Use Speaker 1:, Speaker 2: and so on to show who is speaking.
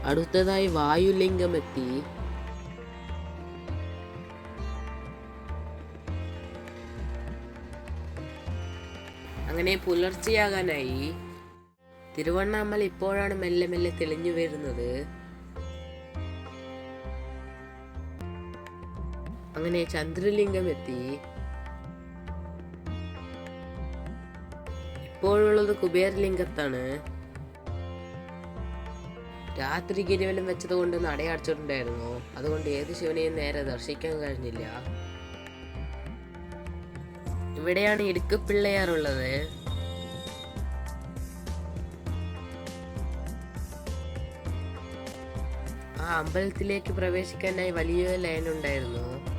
Speaker 1: അടുത്തതായി വായുലിംഗം എത്തി. അങ്ങനെ പുലർച്ചെയാകാനായി. തിരുവണ്ണാമല ഇപ്പോഴാണ് മെല്ലെ മെല്ലെ തെളിഞ്ഞു വരുന്നത്. അങ്ങനെ ചന്ദ്രലിംഗം എത്തി. ഇപ്പോഴുള്ളത് കുബേരലിംഗത്താണ്. രാത്രി ഗിരിവലം വെച്ചത് കൊണ്ട് നടയടച്ചിട്ടുണ്ടായിരുന്നു. അതുകൊണ്ട് ഏത് ശിവനെയും നേരെ ദർശിക്കാൻ കഴിഞ്ഞില്ല. ഇവിടെയാണ് ഇടുക്കപ്പിള്ളയാറുള്ളത്. ആ അമ്പലത്തിലേക്ക് പ്രവേശിക്കാനായി വലിയ ലൈൻ ഉണ്ടായിരുന്നു.